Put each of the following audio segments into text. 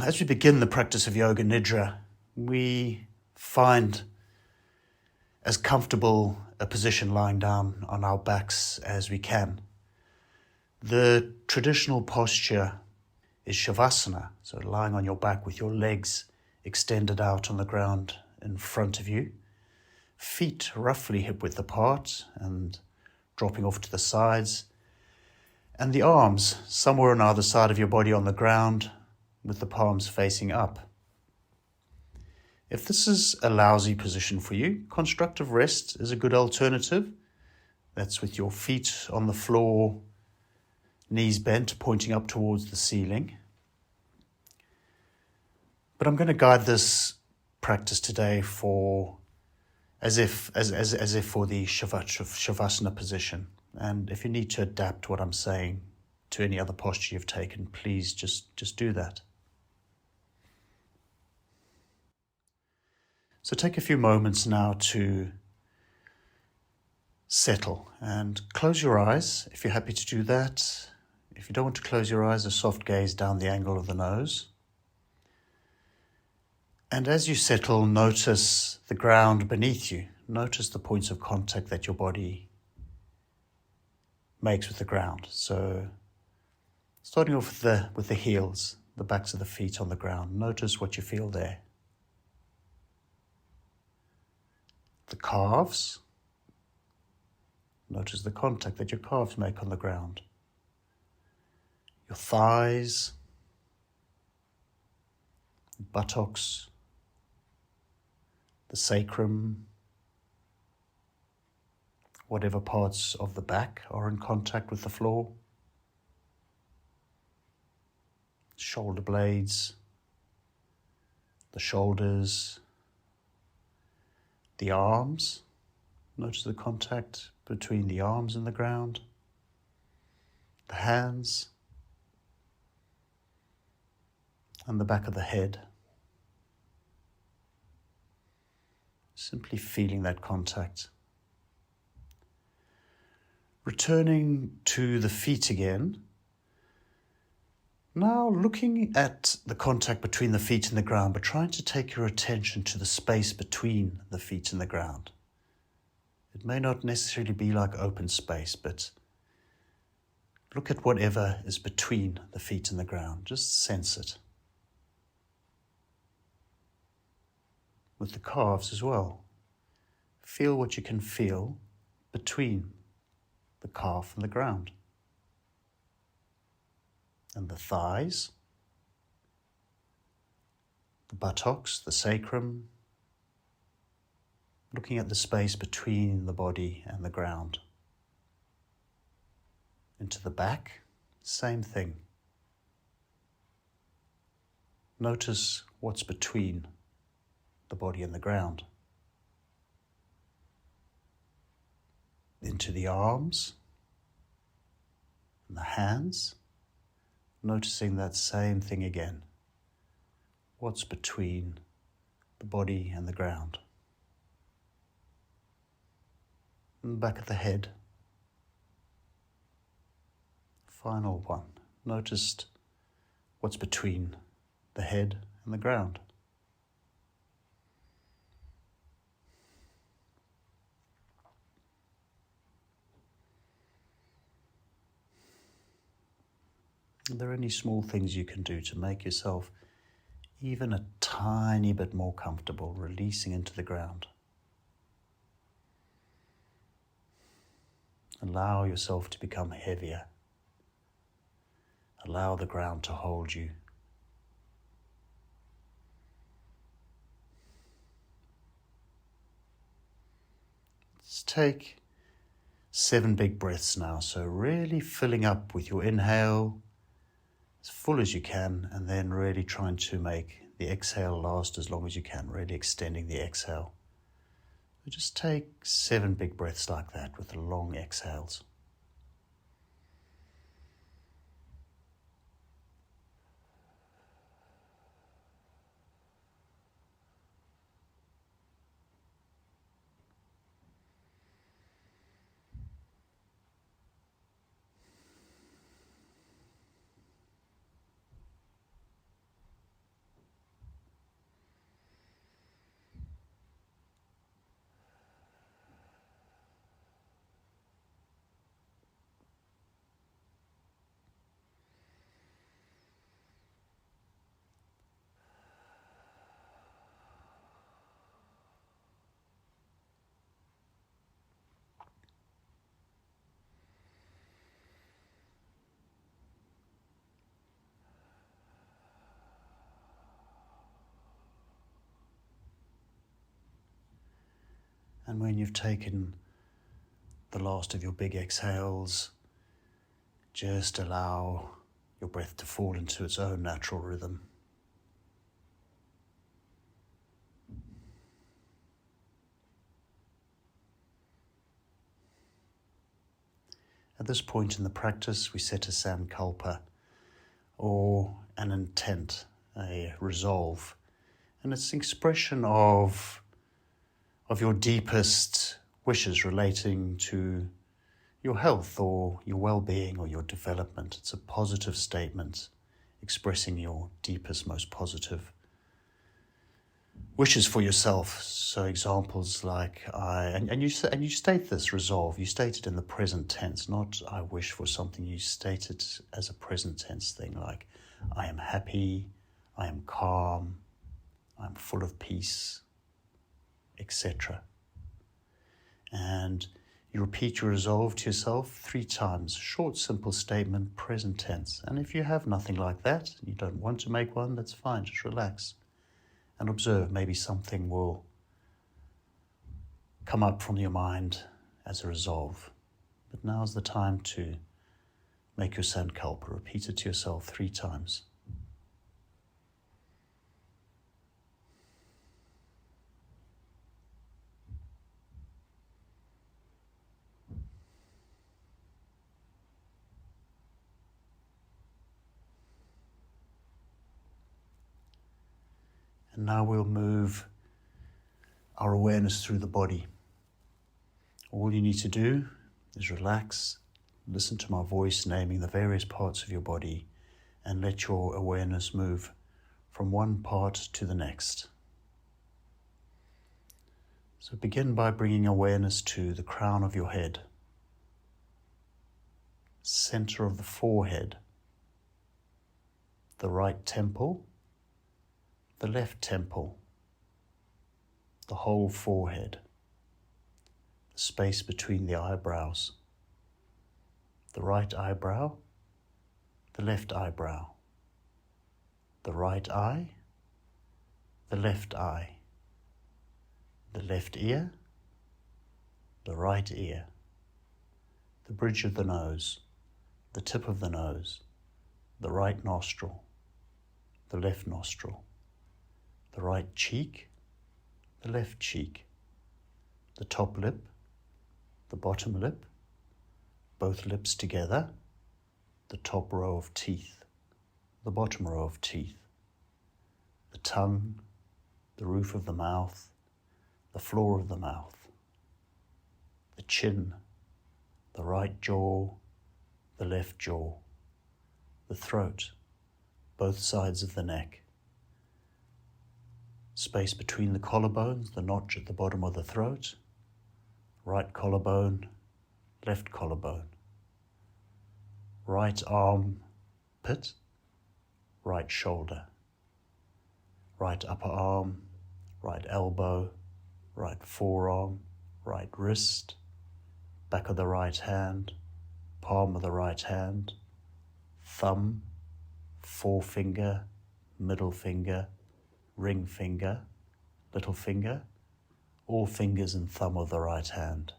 As we begin the practice of Yoga Nidra, we find as comfortable a position lying down on our backs as we can. The traditional posture is Shavasana, so lying on your back with your legs extended out on the ground in front of you, feet roughly hip-width apart and dropping off to the sides, and the arms somewhere on either side of your body on the ground with the palms facing up. If this is a lousy position for you, constructive rest is a good alternative. That's with your feet on the floor, knees bent, pointing up towards the ceiling. But I'm going to guide this practice today for as if for the Shavasana position. And if you need to adapt what I'm saying to any other posture you've taken, please just do that. So take a few moments now to settle and close your eyes if you're happy to do that. If you don't want to close your eyes, a soft gaze down the angle of the nose. And as you settle, notice the ground beneath you. Notice the points of contact that your body makes with the ground. So starting off with the heels, the backs of the feet on the ground. Notice what you feel there. The calves. Notice the contact that your calves make on the ground. Your thighs, buttocks, the sacrum, whatever parts of the back are in contact with the floor, shoulder blades, the shoulders, the arms. Notice the contact between the arms and the ground, the hands, and the back of the head. Simply feeling that contact. Returning to the feet again. Now looking at the contact between the feet and the ground, but trying to take your attention to the space between the feet and the ground. It may not necessarily be like open space, but look at whatever is between the feet and the ground. Just sense it. With the calves as well. Feel what you can feel between the calf and the ground. And the thighs, the buttocks, the sacrum. Looking at the space between the body and the ground. Into the back, same thing. Notice what's between the body and the ground. Into the arms and the hands, noticing that same thing again. What's between the body and the ground. And the back of the head. Final one. Noticed what's between the head and the ground. Are there any small things you can do to make yourself even a tiny bit more comfortable, releasing into the ground? Allow yourself to become heavier. Allow the ground to hold you. Let's take 7 big breaths now. So really filling up with your inhale, as full as you can, and then really trying to make the exhale last as long as you can, really extending the exhale. So just take 7 big breaths like that with the long exhales. And when you've taken the last of your big exhales, just allow your breath to fall into its own natural rhythm. At this point in the practice, we set a sankalpa, or an intent, a resolve. And it's the expression of your deepest wishes relating to your health or your well-being or your development. It's a positive statement expressing your deepest, most positive wishes for yourself. So examples like you state this resolve. You state it in the present tense, not I wish for something. You state it as a present tense thing, like I am happy, I am calm, I'm full of peace, etc. And you repeat your resolve to yourself 3 times. Short, simple statement, present tense. And if you have nothing like that, you don't want to make one, that's fine. Just relax and observe. Maybe something will come up from your mind as a resolve. But now's the time to make your sankalpa. Repeat it to yourself 3 times. And now we'll move our awareness through the body. All you need to do is relax, listen to my voice naming the various parts of your body, and let your awareness move from one part to the next. So begin by bringing awareness to the crown of your head, center of the forehead, the right temple, the left temple, the whole forehead, the space between the eyebrows, the right eyebrow, the left eyebrow, the right eye, the left eye, the left ear, the right ear, the bridge of the nose, the tip of the nose, the right nostril, the left nostril, the right cheek, the left cheek, the top lip, the bottom lip, both lips together, the top row of teeth, the bottom row of teeth, the tongue, the roof of the mouth, the floor of the mouth, the chin, the right jaw, the left jaw, the throat, both sides of the neck, space between the collarbones, the notch at the bottom of the throat, right collarbone, left collarbone, right arm pit, right shoulder, right upper arm, right elbow, right forearm, right wrist, back of the right hand, palm of the right hand, thumb, forefinger, middle finger, ring finger, little finger, all fingers and thumb of the right hand,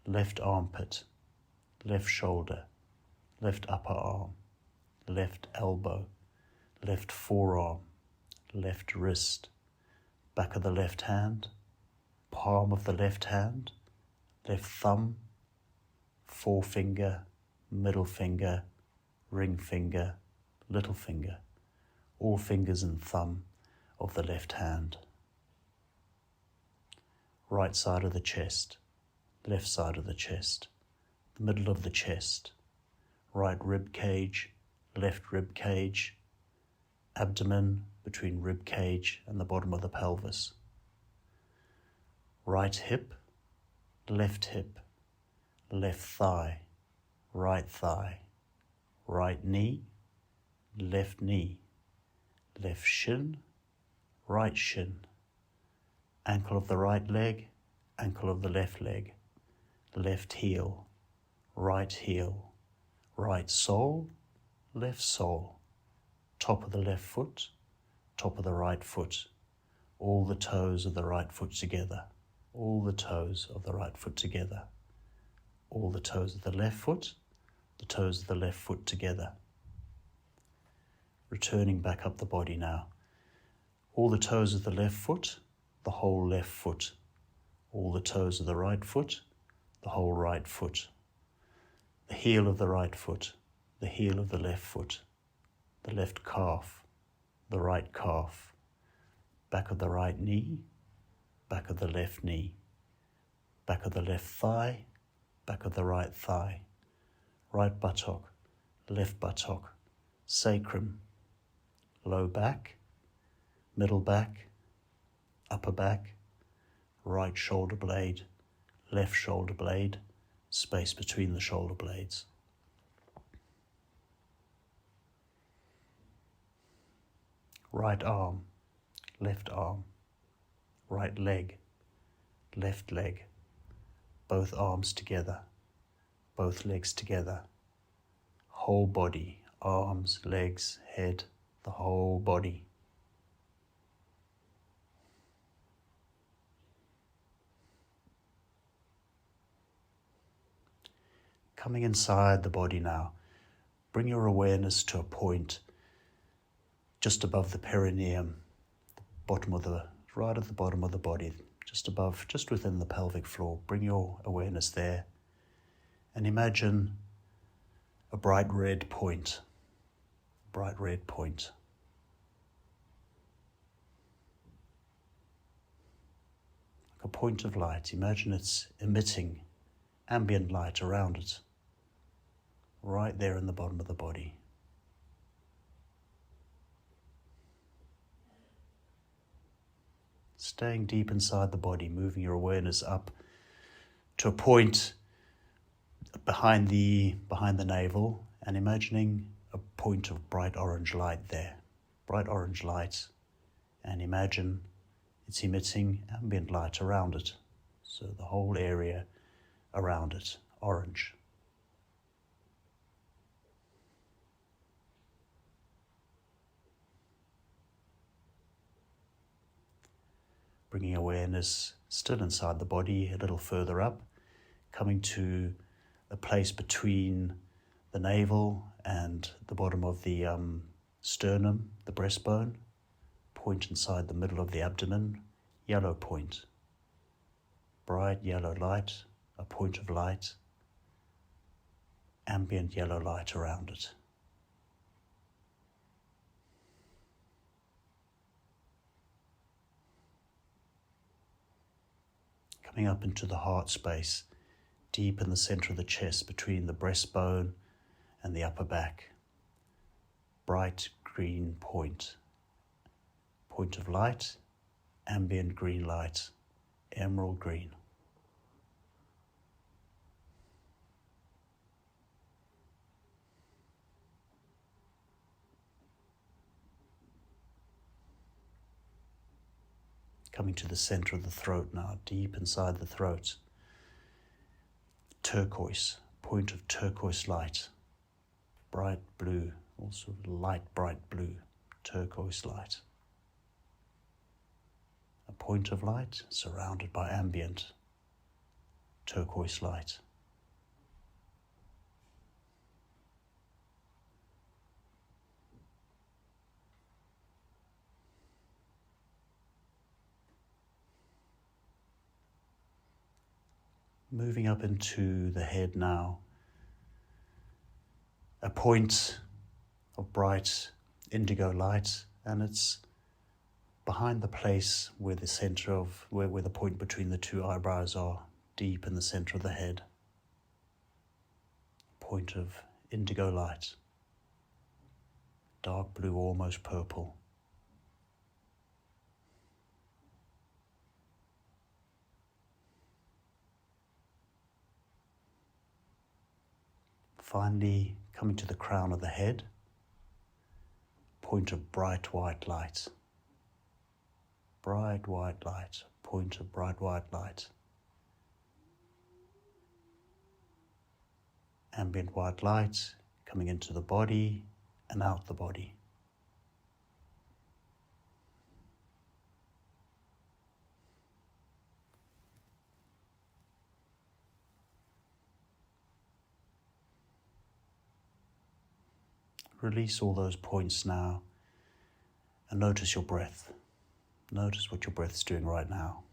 left armpit, left shoulder, left upper arm, left elbow, left forearm, left wrist, back of the left hand, palm of the left hand, left thumb, forefinger, middle finger, ring finger, little finger, all fingers and thumb of the left hand. Right side of the chest, left side of the chest, the middle of the chest, right rib cage, left rib cage, abdomen between rib cage and the bottom of the pelvis. Right hip, left thigh, right knee, left shin, right shin, ankle of the right leg, ankle of the left leg, left heel, right sole, left sole, top of the left foot, top of the right foot, all the toes of the right foot together, all the toes of the right foot together, all the toes of the left foot, the toes of the left foot together. Returning back up the body now. All the toes of the left foot, the whole left foot. All the toes of the right foot, the whole right foot. The heel of the right foot, the heel of the left foot, the left calf, the right calf, back of the right knee, back of the left knee, back of the left thigh, back of the right thigh, right buttock, left buttock, sacrum, low back, middle back, upper back, right shoulder blade, left shoulder blade, space between the shoulder blades. Right arm, left arm, right leg, left leg, both arms together, both legs together, whole body, arms, legs, head, the whole body. Coming inside the body now, bring your awareness to a point just above the perineum, right at the bottom of the body, just within the pelvic floor. Bring your awareness there and imagine a bright red point, like a point of light. Imagine it's emitting ambient light around it, right there in the bottom of the body. Staying deep inside the body, moving your awareness up to a point behind the navel and imagining a point of bright orange light there. Bright orange light, and imagine it's emitting ambient light around it. So the whole area around it, orange. Bringing awareness still inside the body, a little further up, coming to a place between the navel and the bottom of the sternum, the breastbone, point inside the middle of the abdomen, yellow point, bright yellow light, a point of light, ambient yellow light around it. Coming up into the heart space, deep in the center of the chest between the breastbone and the upper back. Bright green point of light, ambient green light, emerald green. Coming to the center of the throat now, deep inside the throat. Turquoise, point of turquoise light, bright blue, also light bright blue, turquoise light. A point of light surrounded by ambient turquoise light. Moving up into the head now, a point of bright indigo light, and it's behind the place where the center of, where the point between the two eyebrows are, deep in the center of the head. Point of indigo light, dark blue, almost purple. Finally, coming to the crown of the head, point of bright white light. Bright white light, point of bright white light. Ambient white light coming into the body and out the body. Release all those points now and notice your breath. Notice what your breath is doing right now.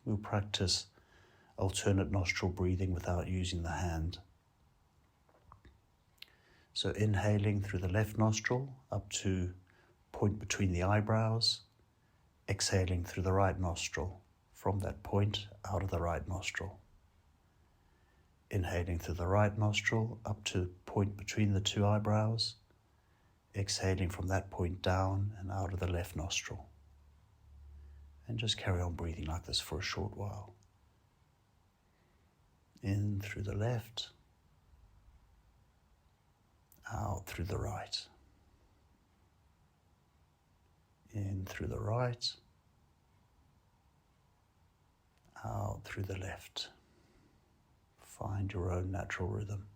We'll practice alternate nostril breathing without using the hand. So inhaling through the left nostril up to point between the eyebrows, exhaling through the right nostril from that point out of the right nostril. Inhaling through the right nostril up to point between the two eyebrows, exhaling from that point down and out of the left nostril. And just carry on breathing like this for a short while. In through the left, out through the right. In through the right, out through the left. Find your own natural rhythm.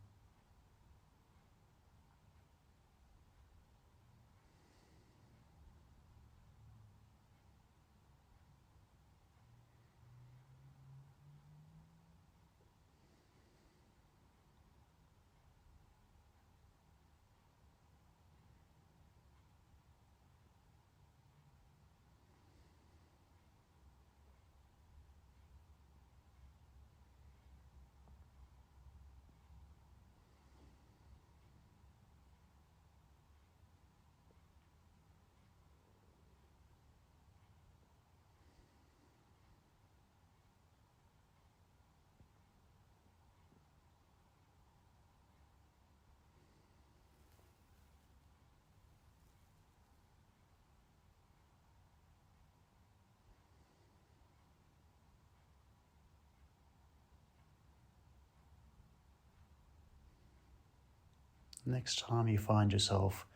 Next time you find yourself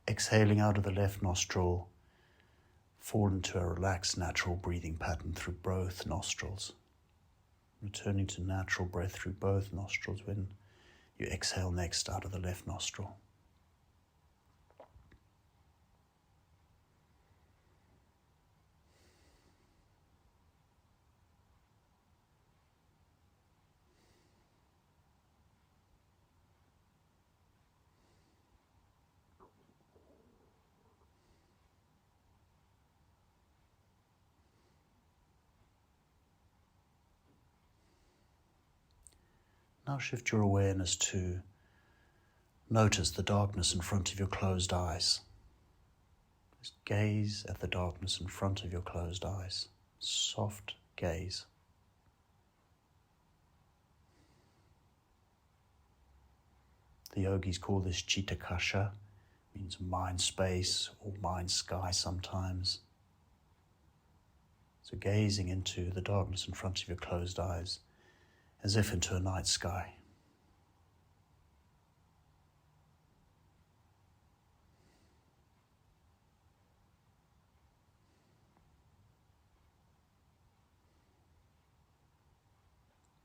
exhaling out of the left nostril, fall into a relaxed natural breathing pattern through both nostrils. Returning to natural breath through both nostrils when you exhale next out of the left nostril. Now shift your awareness to notice the darkness in front of your closed eyes. Just gaze at the darkness in front of your closed eyes. Soft gaze. The yogis call this chitakasha, means mind space or mind sky sometimes. So gazing into the darkness in front of your closed eyes, as if into a night sky.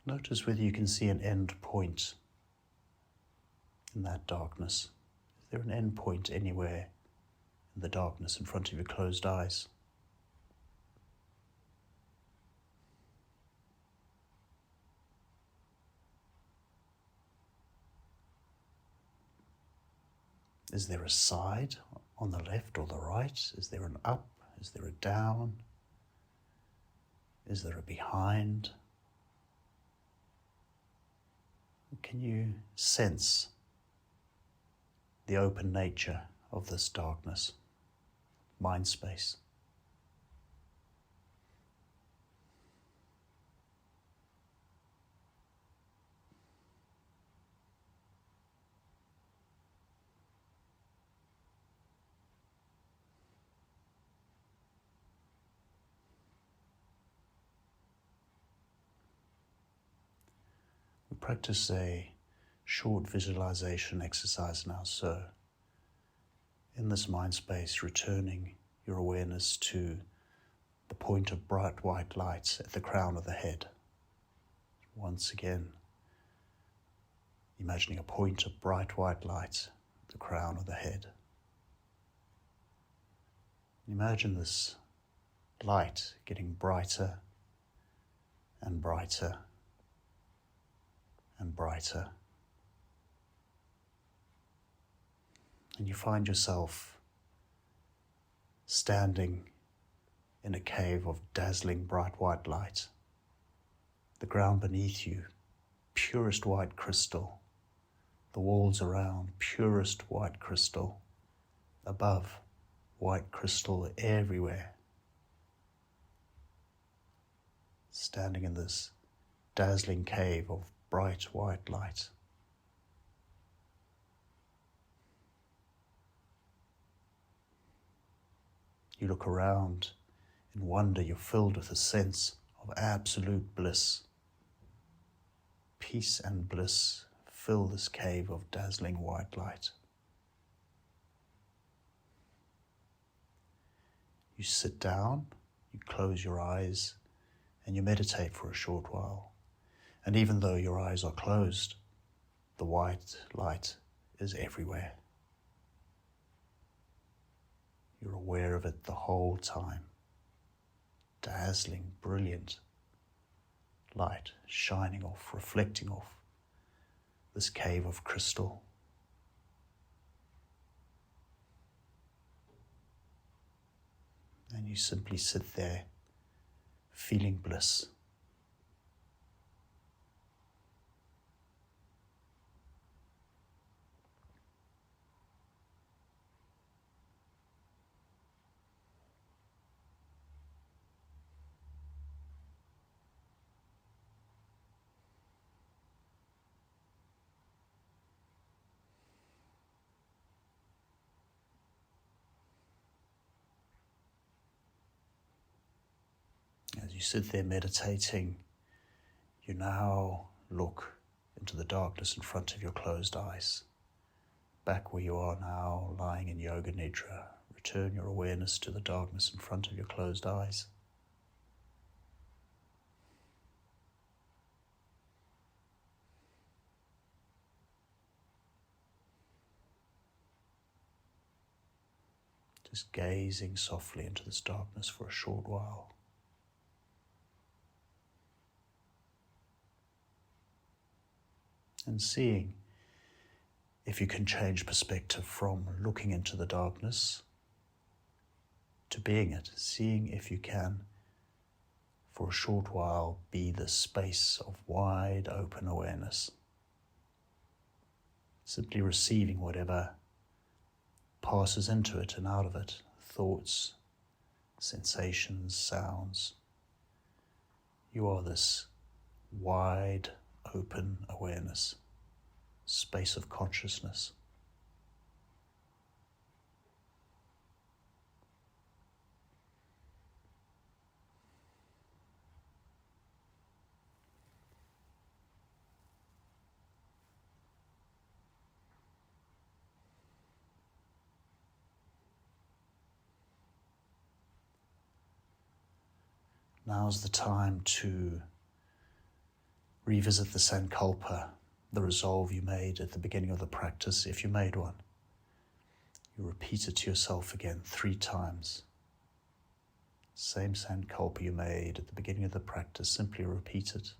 Notice whether you can see an end point in that darkness. Is there an end point anywhere in the darkness in front of your closed eyes? Is there a side on the left or the right? Is there an up? Is there a down? Is there a behind? Can you sense the open nature of this darkness, mind space? Practice a short visualization exercise now. So, in this mind space, returning your awareness to the point of bright white light at the crown of the head. Once again, imagining a point of bright white light at the crown of the head. Imagine this light getting brighter and brighter and brighter. And you find yourself standing in a cave of dazzling bright white light. The ground beneath you, purest white crystal. The walls around, purest white crystal. Above, white crystal everywhere. Standing in this dazzling cave of bright white light. You look around in wonder. You're filled with a sense of absolute bliss. Peace and bliss fill this cave of dazzling white light. You sit down, you close your eyes, and you meditate for a short while. And even though your eyes are closed, the white light is everywhere. You're aware of it the whole time. Dazzling, brilliant light shining off, reflecting off this cave of crystal. And you simply sit there feeling bliss. As you sit there meditating, you now look into the darkness in front of your closed eyes. Back where you are now, lying in yoga Nidra, return your awareness to the darkness in front of your closed eyes. Just gazing softly into this darkness for a short while. And seeing if you can change perspective from looking into the darkness to being it. Seeing if you can, for a short while, be the space of wide open awareness. Simply receiving whatever passes into it and out of it. Thoughts, sensations, sounds. You are this wide open awareness, space of consciousness. Now's the time to revisit the sankalpa, the resolve you made at the beginning of the practice, if you made one. You repeat it to yourself again 3 times. Same sankalpa you made at the beginning of the practice, simply repeat it.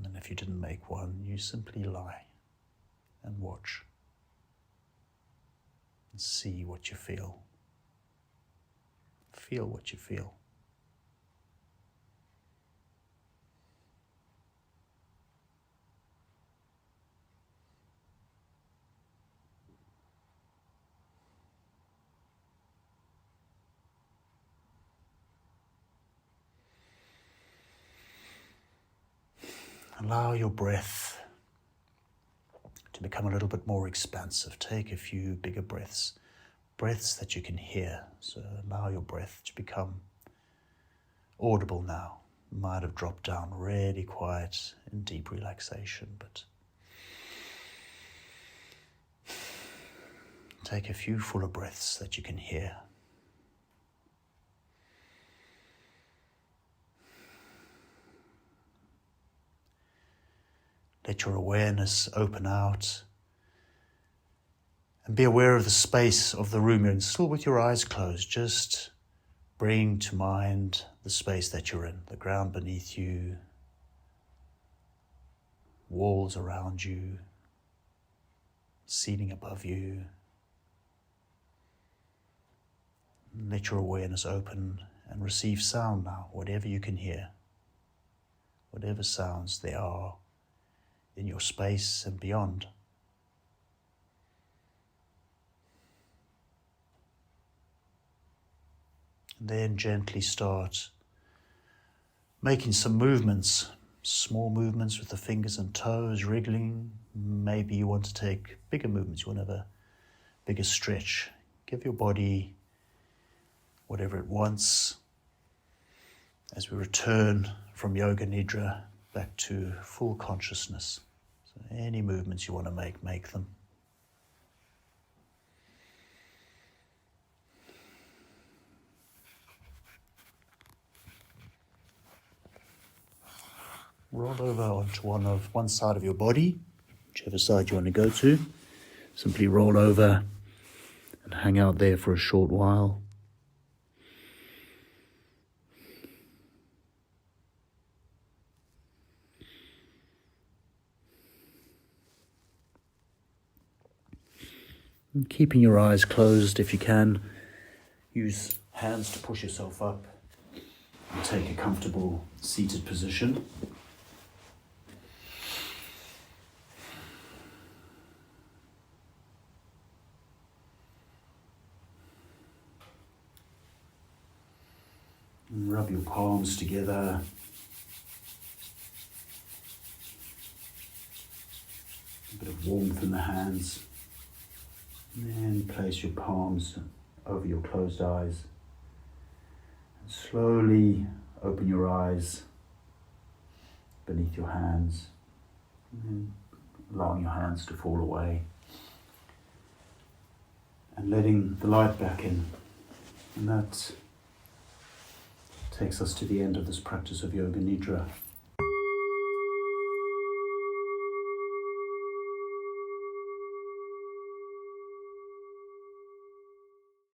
And if you didn't make one, you simply lie and watch and see what you feel. Feel what you feel. Allow your breath to become a little bit more expansive. Take a few bigger breaths, breaths that you can hear. So allow your breath to become audible now. You might have dropped down really quiet in deep relaxation, but take a few fuller breaths that you can hear. Let your awareness open out and be aware of the space of the room. You're still with your eyes closed, just bring to mind the space that you're in, the ground beneath you, walls around you, ceiling above you. Let your awareness open and receive sound now, whatever you can hear, whatever sounds there are in your space and beyond. And then gently start making some movements, small movements with the fingers and toes, wriggling. Maybe you want to take bigger movements, you want to have a bigger stretch. Give your body whatever it wants as we return from Yoga Nidra back to full consciousness. So any movements you want to make them. Roll over onto one side of your body, whichever side you want to go to. Simply roll over and hang out there for a short while. And keeping your eyes closed if you can. Use hands to push yourself up and take a comfortable seated position. And rub your palms together. A bit of warmth in the hands. And then place your palms over your closed eyes. And slowly open your eyes beneath your hands. And then allowing your hands to fall away. And letting the light back in. And that takes us to the end of this practice of Yoga Nidra.